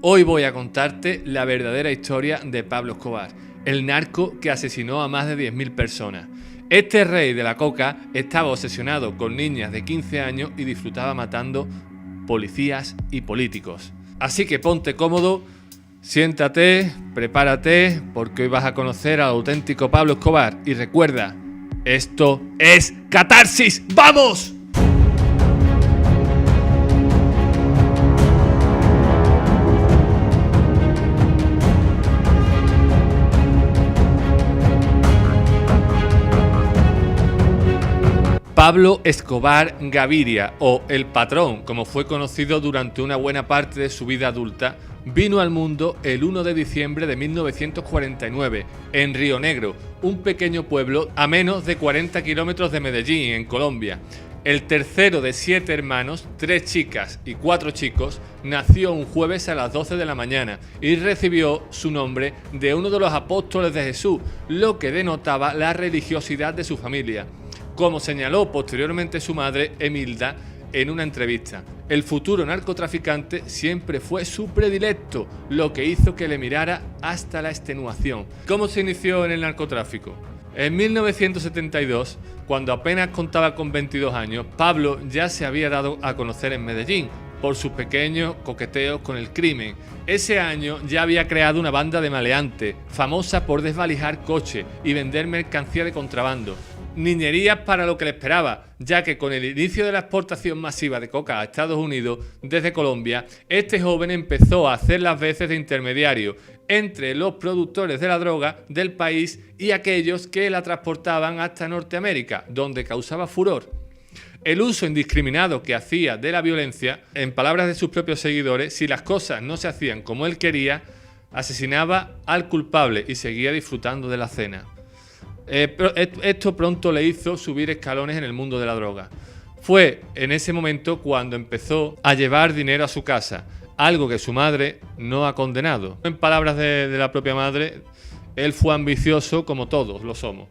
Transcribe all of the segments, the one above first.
Hoy voy a contarte la verdadera historia de Pablo Escobar, el narco que asesinó a más de 10.000 personas. Este rey de la coca estaba obsesionado con niñas de 15 años y disfrutaba matando policías y políticos. Así que ponte cómodo, siéntate, prepárate, porque hoy vas a conocer al auténtico Pablo Escobar. Y recuerda, esto es Catarsis. ¡Vamos! Pablo Escobar Gaviria, o El Patrón, como fue conocido durante una buena parte de su vida adulta, vino al mundo el 1 de diciembre de 1949 en Río Negro, un pequeño pueblo a menos de 40 kilómetros de Medellín, en Colombia. El tercero de 7 hermanos, 3 chicas y 4 chicos, nació un jueves a las 12 de la mañana y recibió su nombre de uno de los apóstoles de Jesús, lo que denotaba la religiosidad de su familia. Como señaló posteriormente su madre, Emilda, en una entrevista, el futuro narcotraficante siempre fue su predilecto, lo que hizo que le mirara hasta la extenuación. ¿Cómo se inició en el narcotráfico? En 1972, cuando apenas contaba con 22 años, Pablo ya se había dado a conocer en Medellín por sus pequeños coqueteos con el crimen. Ese año ya había creado una banda de maleantes, famosa por desvalijar coches y vender mercancía de contrabando. Niñerías para lo que le esperaba, ya que con el inicio de la exportación masiva de coca a Estados Unidos desde Colombia, este joven empezó a hacer las veces de intermediario entre los productores de la droga del país y aquellos que la transportaban hasta Norteamérica, donde causaba furor. El uso indiscriminado que hacía de la violencia, en palabras de sus propios seguidores, si las cosas no se hacían como él quería, asesinaba al culpable y seguía disfrutando de la cena. Esto pronto le hizo subir escalones en el mundo de la droga. Fue en ese momento cuando empezó a llevar dinero a su casa, algo que su madre no ha condenado. En palabras de la propia madre, él fue ambicioso como todos lo somos.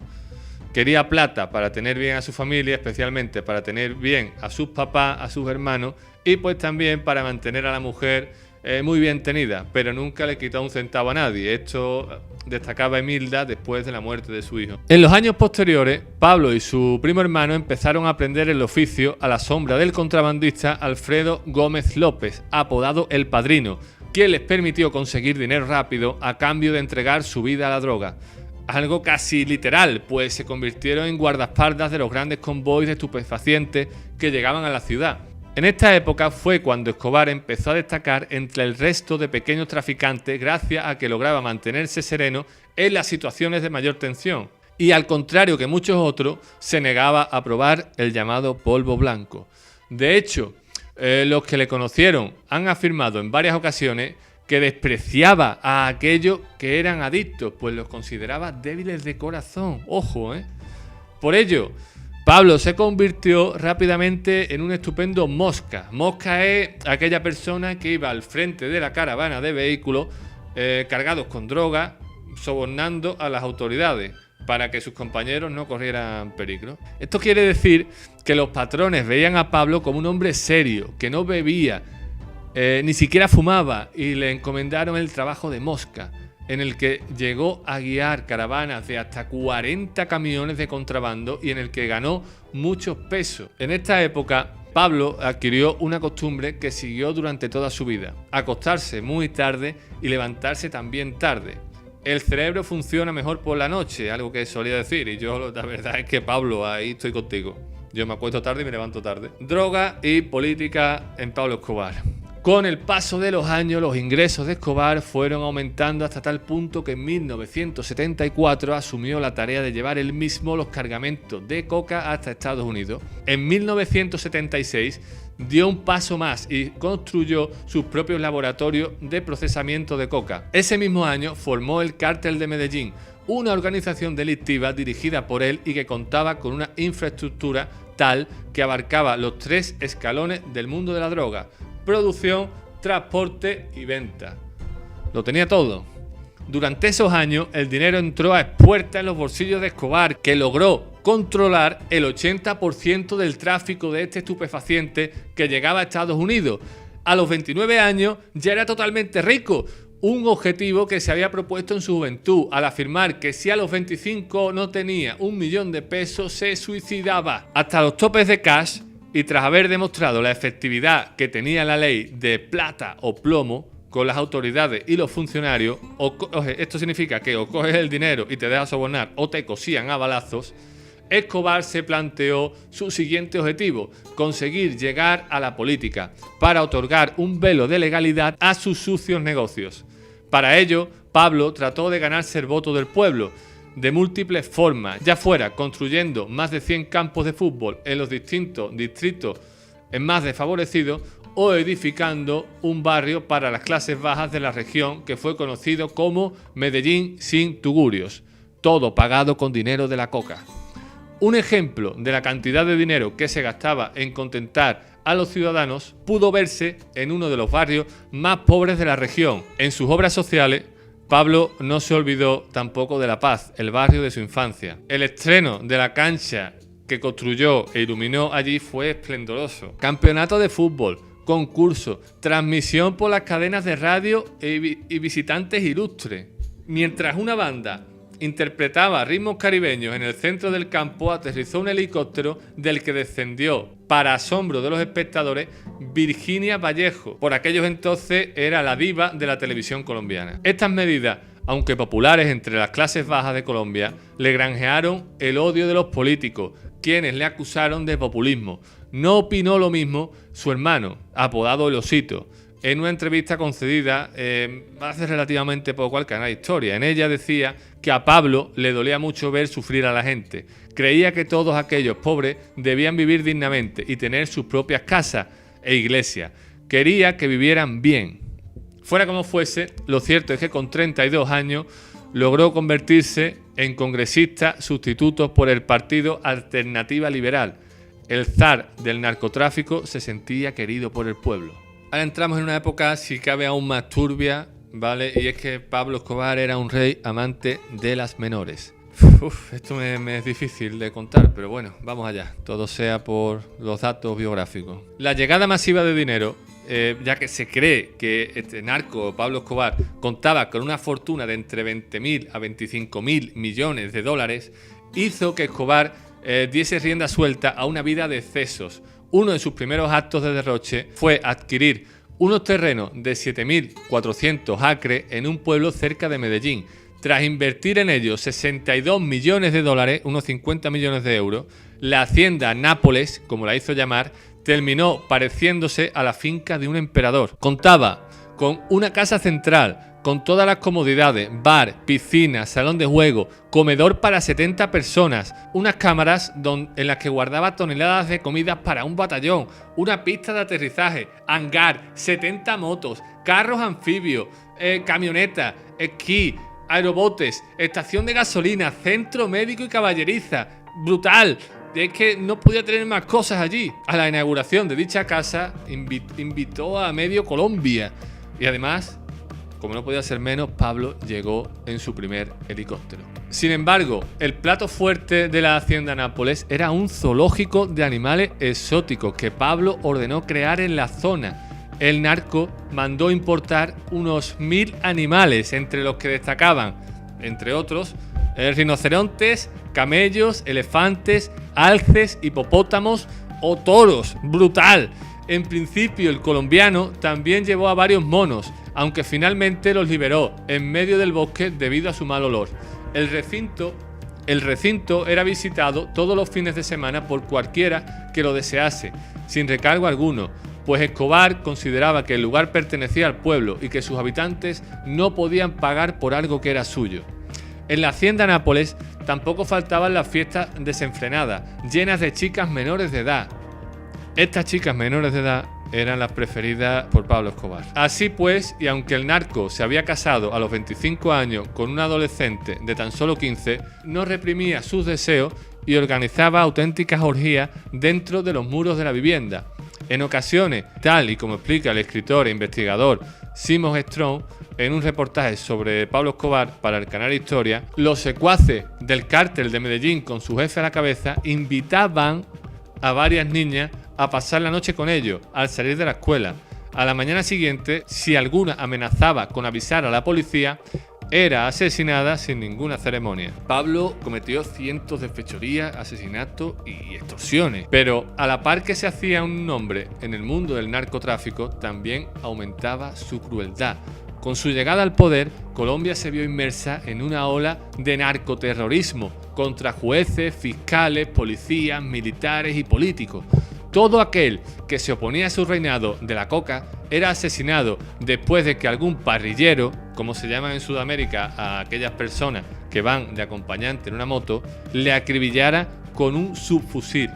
Quería plata para tener bien a su familia, especialmente para tener bien a sus papás, a sus hermanos y pues también para mantener a la mujer muy bien tenida, pero nunca le quitó un centavo a nadie. Esto destacaba Emilda después de la muerte de su hijo. En los años posteriores, Pablo y su primo hermano empezaron a aprender el oficio a la sombra del contrabandista Alfredo Gómez López, apodado El Padrino, quien les permitió conseguir dinero rápido a cambio de entregar su vida a la droga. Algo casi literal, pues se convirtieron en guardaespaldas de los grandes convoys de estupefacientes que llegaban a la ciudad. En esta época fue cuando Escobar empezó a destacar entre el resto de pequeños traficantes gracias a que lograba mantenerse sereno en las situaciones de mayor tensión y, al contrario que muchos otros, se negaba a probar el llamado polvo blanco. De hecho, los que le conocieron han afirmado en varias ocasiones que despreciaba a aquellos que eran adictos, pues los consideraba débiles de corazón. Ojo, Por ello, Pablo se convirtió rápidamente en un estupendo mosca. Mosca es aquella persona que iba al frente de la caravana de vehículos cargados con droga, sobornando a las autoridades para que sus compañeros no corrieran peligro. Esto quiere decir que los patrones veían a Pablo como un hombre serio, que no bebía, ni siquiera fumaba, y le encomendaron el trabajo de mosca, en el que llegó a guiar caravanas de hasta 40 camiones de contrabando y en el que ganó muchos pesos. En esta época, Pablo adquirió una costumbre que siguió durante toda su vida: acostarse muy tarde y levantarse también tarde. El cerebro funciona mejor por la noche, algo que solía decir, y yo la verdad es que, Pablo, ahí estoy contigo. Yo me acuesto tarde y me levanto tarde. Droga y política en Pablo Escobar. Con el paso de los años, los ingresos de Escobar fueron aumentando hasta tal punto que en 1974 asumió la tarea de llevar él mismo los cargamentos de coca hasta Estados Unidos. En 1976 dio un paso más y construyó sus propios laboratorios de procesamiento de coca. Ese mismo año formó el Cártel de Medellín, una organización delictiva dirigida por él y que contaba con una infraestructura tal que abarcaba los 3 escalones del mundo de la droga: producción, transporte y venta. Lo tenía todo. Durante esos años, el dinero entró a expuertas en los bolsillos de Escobar, que logró controlar el 80% del tráfico de este estupefaciente que llegaba a Estados Unidos. A los 29 años ya era totalmente rico, un objetivo que se había propuesto en su juventud, al afirmar que si a los 25 no tenía 1 millón de pesos se suicidaba. Hasta los topes de cash, y tras haber demostrado la efectividad que tenía la ley de plata o plomo con las autoridades y los funcionarios, esto significa que o coges el dinero y te dejas sobornar o te cosían a balazos, Escobar se planteó su siguiente objetivo: conseguir llegar a la política para otorgar un velo de legalidad a sus sucios negocios. Para ello, Pablo trató de ganarse el voto del pueblo de múltiples formas, ya fuera construyendo más de 100 campos de fútbol en los distintos distritos más desfavorecidos o edificando un barrio para las clases bajas de la región que fue conocido como Medellín sin tugurios, todo pagado con dinero de la coca. Un ejemplo de la cantidad de dinero que se gastaba en contentar a los ciudadanos pudo verse en uno de los barrios más pobres de la región. En sus obras sociales, Pablo no se olvidó tampoco de La Paz, el barrio de su infancia. El estreno de la cancha que construyó e iluminó allí fue esplendoroso. Campeonato de fútbol, concurso, transmisión por las cadenas de radio y visitantes ilustres. Mientras una banda interpretaba ritmos caribeños en el centro del campo, aterrizó un helicóptero del que descendió, para asombro de los espectadores, Virginia Vallejo. Por aquellos entonces era la diva de la televisión colombiana. Estas medidas, aunque populares entre las clases bajas de Colombia, le granjearon el odio de los políticos, quienes le acusaron de populismo. No opinó lo mismo su hermano, apodado El Osito, en una entrevista concedida hace relativamente poco al canal Historia. En ella decía que a Pablo le dolía mucho ver sufrir a la gente. Creía que todos aquellos pobres debían vivir dignamente y tener sus propias casas e iglesias. Quería que vivieran bien. Fuera como fuese, lo cierto es que con 32 años logró convertirse en congresista sustituto por el partido Alternativa Liberal. El zar del narcotráfico se sentía querido por el pueblo. Ahora entramos en una época, si cabe, aún más turbia, ¿vale? Y es que Pablo Escobar era un rey amante de las menores. Esto me es difícil de contar, pero bueno, vamos allá. Todo sea por los datos biográficos. La llegada masiva de dinero, ya que se cree que este narco, Pablo Escobar, contaba con una fortuna de entre 20.000 a 25.000 millones de dólares, hizo que Escobar diese rienda suelta a una vida de excesos. Uno de sus primeros actos de derroche fue adquirir unos terrenos de 7.400 acres en un pueblo cerca de Medellín. Tras invertir en ellos 62 millones de dólares, unos 50 millones de euros, la hacienda Nápoles, como la hizo llamar, terminó pareciéndose a la finca de un emperador. Contaba con una casa central, con todas las comodidades, bar, piscina, salón de juego, comedor para 70 personas, unas cámaras en las que guardaba toneladas de comidas para un batallón, una pista de aterrizaje, hangar, 70 motos, carros anfibios, camionetas, esquí, aerobotes, estación de gasolina, centro médico y caballeriza. ¡Brutal! Es que no podía tener más cosas allí. A la inauguración de dicha casa invitó a medio Colombia. Y además, como no podía ser menos, Pablo llegó en su primer helicóptero. Sin embargo, el plato fuerte de la hacienda Nápoles era un zoológico de animales exóticos que Pablo ordenó crear en la zona. El narco mandó importar unos 1.000 animales, entre los que destacaban, entre otros, rinocerontes, camellos, elefantes, alces, hipopótamos o toros. ¡Brutal! En principio, el colombiano también llevó a varios monos, aunque finalmente los liberó en medio del bosque debido a su mal olor. El recinto era visitado todos los fines de semana por cualquiera que lo desease, sin recargo alguno, pues Escobar consideraba que el lugar pertenecía al pueblo y que sus habitantes no podían pagar por algo que era suyo. En la hacienda Nápoles tampoco faltaban las fiestas desenfrenadas, llenas de chicas menores de edad. Estas chicas menores de edad eran las preferidas por Pablo Escobar. Así pues, y aunque el narco se había casado a los 25 años con una adolescente de tan solo 15, no reprimía sus deseos y organizaba auténticas orgías dentro de los muros de la vivienda. En ocasiones, tal y como explica el escritor e investigador Simon Strong en un reportaje sobre Pablo Escobar para el canal Historia, los secuaces del cártel de Medellín con su jefe a la cabeza invitaban a varias niñas a pasar la noche con ellos al salir de la escuela. A la mañana siguiente, si alguna amenazaba con avisar a la policía, era asesinada sin ninguna ceremonia. Pablo cometió cientos de fechorías, asesinatos y extorsiones, pero a la par que se hacía un nombre en el mundo del narcotráfico, también aumentaba su crueldad. Con su llegada al poder, Colombia se vio inmersa en una ola de narcoterrorismo contra jueces, fiscales, policías, militares y políticos. Todo aquel que se oponía a su reinado de la coca era asesinado después de que algún parrillero, como se llama en Sudamérica a aquellas personas que van de acompañante en una moto, le acribillara con un subfusil.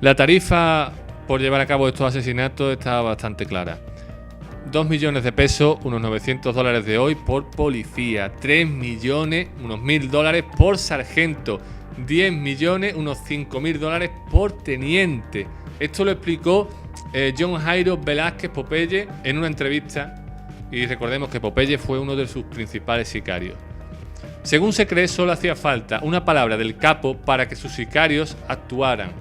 La tarifa por llevar a cabo estos asesinatos estaba bastante clara. 2 millones de pesos, unos $900 de hoy por policía, 3 millones, unos $1.000 por sargento, 10 millones, unos $5.000 por teniente. Esto lo explicó John Jairo Velázquez Popeye en una entrevista, y recordemos que Popeye fue uno de sus principales sicarios. Según se cree, solo hacía falta una palabra del capo para que sus sicarios actuaran.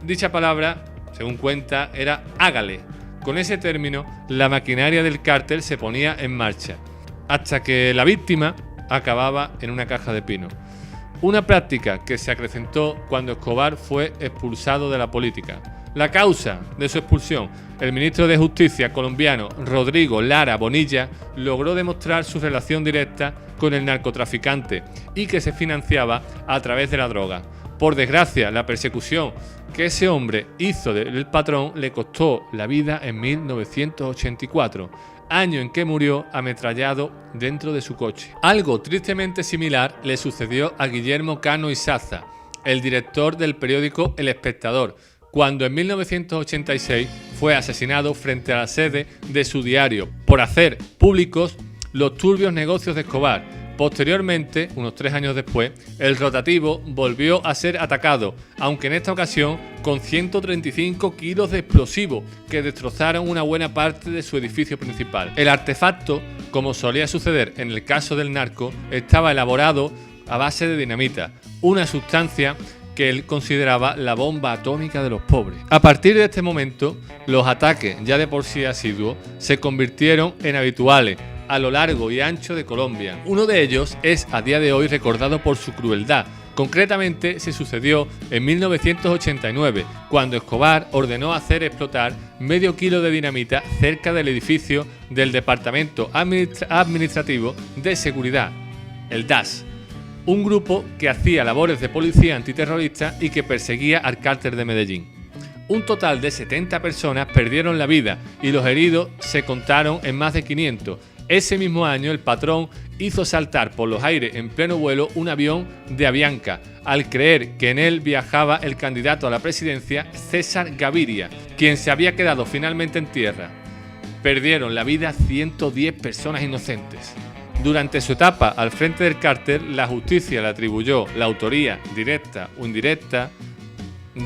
Dicha palabra, según cuenta, era hágale. Con ese término, la maquinaria del cártel se ponía en marcha, hasta que la víctima acababa en una caja de pino. Una práctica que se acrecentó cuando Escobar fue expulsado de la política. La causa de su expulsión, el ministro de Justicia colombiano Rodrigo Lara Bonilla logró demostrar su relación directa con el narcotraficante y que se financiaba a través de la droga. Por desgracia, la persecución que ese hombre hizo del patrón le costó la vida en 1984, año en que murió ametrallado dentro de su coche. Algo tristemente similar le sucedió a Guillermo Cano Izaza, el director del periódico El Espectador, cuando en 1986 fue asesinado frente a la sede de su diario por hacer públicos los turbios negocios de Escobar. Posteriormente, unos 3 años después, el rotativo volvió a ser atacado, aunque en esta ocasión con 135 kilos de explosivos que destrozaron una buena parte de su edificio principal. El artefacto, como solía suceder en el caso del narco, estaba elaborado a base de dinamita, una sustancia que él consideraba la bomba atómica de los pobres. A partir de este momento, los ataques, ya de por sí asiduos, se convirtieron en habituales a lo largo y ancho de Colombia. Uno de ellos es a día de hoy recordado por su crueldad. Concretamente se sucedió en 1989, cuando Escobar ordenó hacer explotar medio kilo de dinamita cerca del edificio del Departamento Administrativo de Seguridad, el DAS, un grupo que hacía labores de policía antiterrorista y que perseguía al cártel de Medellín. Un total de 70 personas perdieron la vida y los heridos se contaron en más de 500. Ese mismo año, el patrón hizo saltar por los aires en pleno vuelo un avión de Avianca, al creer que en él viajaba el candidato a la presidencia César Gaviria, quien se había quedado finalmente en tierra. Perdieron la vida 110 personas inocentes. Durante su etapa al frente del cártel, la justicia le atribuyó la autoría directa o indirecta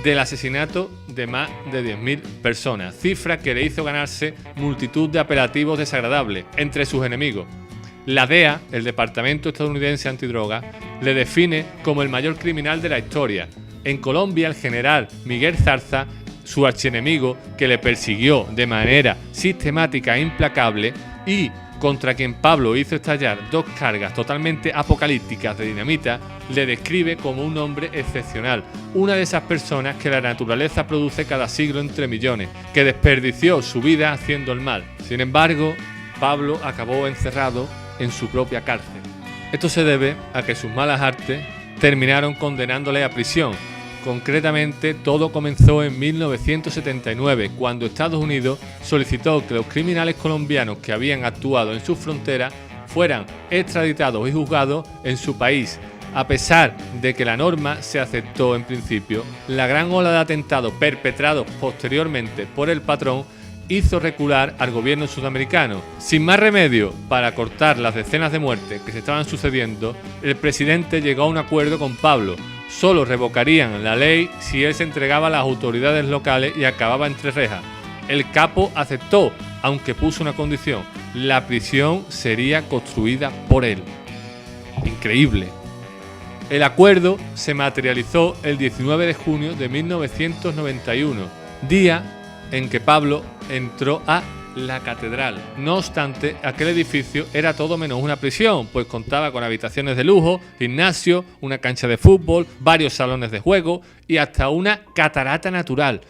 del asesinato de más de 10.000 personas, cifra que le hizo ganarse multitud de apelativos desagradables entre sus enemigos. La DEA, el Departamento Estadounidense Antidroga, le define como el mayor criminal de la historia. En Colombia, el general Miguel Zarza, su archienemigo, que le persiguió de manera sistemática e implacable y contra quien Pablo hizo estallar 2 cargas totalmente apocalípticas de dinamita, le describe como un hombre excepcional, una de esas personas que la naturaleza produce cada siglo entre millones, que desperdició su vida haciendo el mal. Sin embargo, Pablo acabó encerrado en su propia cárcel. Esto se debe a que sus malas artes terminaron condenándole a prisión. Concretamente, todo comenzó en 1979, cuando Estados Unidos solicitó que los criminales colombianos que habían actuado en sus fronteras fueran extraditados y juzgados en su país. A pesar de que la norma se aceptó en principio, la gran ola de atentados perpetrados posteriormente por el patrón hizo recular al gobierno sudamericano. Sin más remedio para cortar las decenas de muertes que se estaban sucediendo, el presidente llegó a un acuerdo con Pablo. Solo revocarían la ley si él se entregaba a las autoridades locales y acababa entre rejas. El capo aceptó, aunque puso una condición: la prisión sería construida por él. Increíble. El acuerdo se materializó el 19 de junio de 1991, día en que Pablo entró a la catedral. No obstante, aquel edificio era todo menos una prisión, pues contaba con habitaciones de lujo, gimnasio, una cancha de fútbol, varios salones de juego y hasta una catarata natural.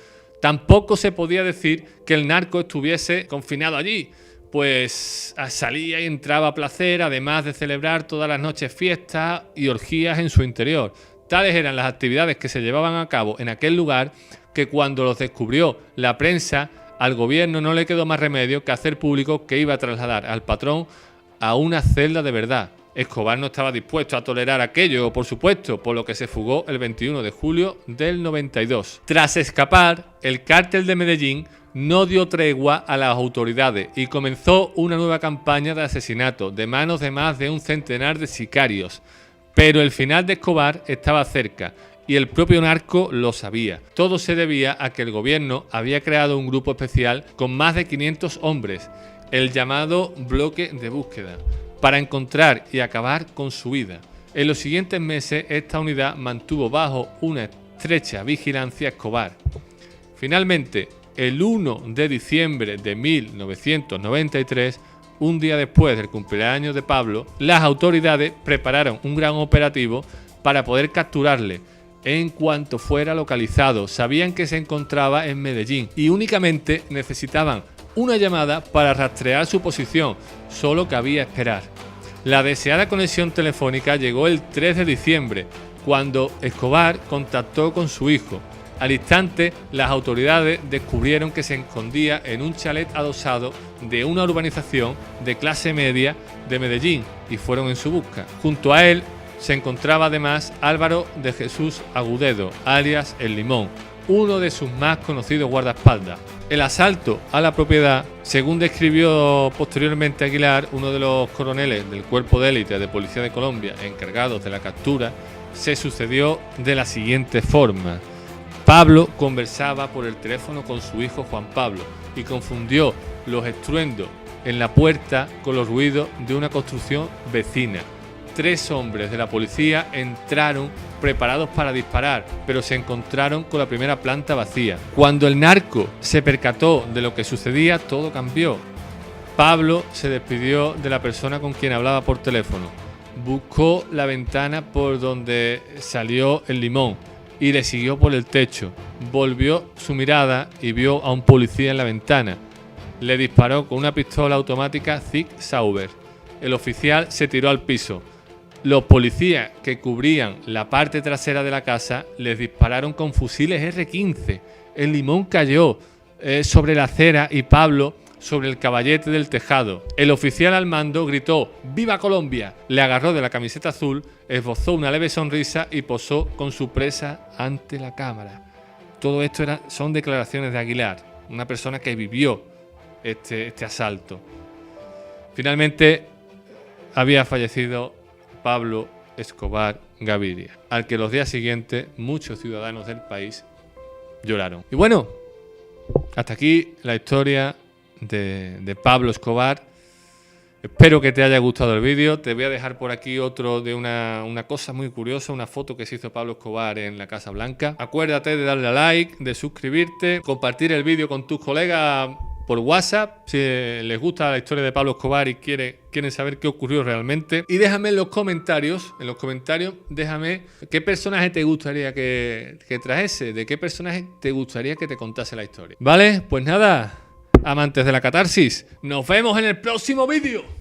Tampoco se podía decir que el narco estuviese confinado allí, pues salía y entraba a placer, además de celebrar todas las noches fiestas y orgías en su interior. Tales eran las actividades que se llevaban a cabo en aquel lugar que cuando los descubrió la prensa, al gobierno no le quedó más remedio que hacer público que iba a trasladar al patrón a una celda de verdad. Escobar no estaba dispuesto a tolerar aquello, por supuesto, por lo que se fugó el 21 de julio del 92. Tras escapar, el cártel de Medellín no dio tregua a las autoridades y comenzó una nueva campaña de asesinato de manos de más de un centenar de sicarios. Pero el final de Escobar estaba cerca y el propio narco lo sabía. Todo se debía a que el gobierno había creado un grupo especial con más de 500 hombres, el llamado Bloque de Búsqueda, para encontrar y acabar con su vida. En los siguientes meses, esta unidad mantuvo bajo una estrecha vigilancia a Escobar. Finalmente, el 1 de diciembre de 1993, un día después del cumpleaños de Pablo, las autoridades prepararon un gran operativo para poder capturarle en cuanto fuera localizado. Sabían que se encontraba en Medellín y únicamente necesitaban una llamada para rastrear su posición, solo cabía esperar. La deseada conexión telefónica llegó el 3 de diciembre, cuando Escobar contactó con su hijo. Al instante, las autoridades descubrieron que se escondía en un chalet adosado de una urbanización de clase media de Medellín y fueron en su busca. Junto a él se encontraba además Álvaro de Jesús Agudelo, alias El Limón, uno de sus más conocidos guardaespaldas. El asalto a la propiedad, según describió posteriormente Aguilar, uno de los coroneles del cuerpo de élite de Policía de Colombia encargados de la captura, se sucedió de la siguiente forma. Pablo conversaba por el teléfono con su hijo Juan Pablo y confundió los estruendos en la puerta con los ruidos de una construcción vecina. 3 hombres de la policía entraron preparados para disparar, pero se encontraron con la primera planta vacía. Cuando el narco se percató de lo que sucedía, todo cambió. Pablo se despidió de la persona con quien hablaba por teléfono, buscó la ventana por donde salió El Limón y le siguió por el techo. Volvió su mirada y vio a un policía en la ventana. Le disparó con una pistola automática Sig Sauer. El oficial se tiró al piso. Los policías que cubrían la parte trasera de la casa les dispararon con fusiles R-15. El Limón cayó sobre la acera y Pablo sobre el caballete del tejado. El oficial al mando gritó ¡Viva Colombia!, le agarró de la camiseta azul, esbozó una leve sonrisa y posó con su presa ante la cámara. Todo esto son declaraciones de Aguilar, una persona que vivió este asalto. Finalmente había fallecido Pablo Escobar Gaviria, al que los días siguientes muchos ciudadanos del país lloraron. Y bueno, hasta aquí la historia de Pablo Escobar. Espero que te haya gustado el vídeo. Te voy a dejar por aquí otro de una cosa muy curiosa, una foto que se hizo Pablo Escobar en la Casa Blanca. Acuérdate de darle a like, de suscribirte, compartir el vídeo con tus colegas por WhatsApp si les gusta la historia de Pablo Escobar y quieren saber qué ocurrió realmente. Y déjame en los comentarios, déjame qué personaje te gustaría que trajese, de qué personaje te gustaría que te contase la historia. ¿Vale? Pues nada, amantes de la catarsis, nos vemos en el próximo vídeo.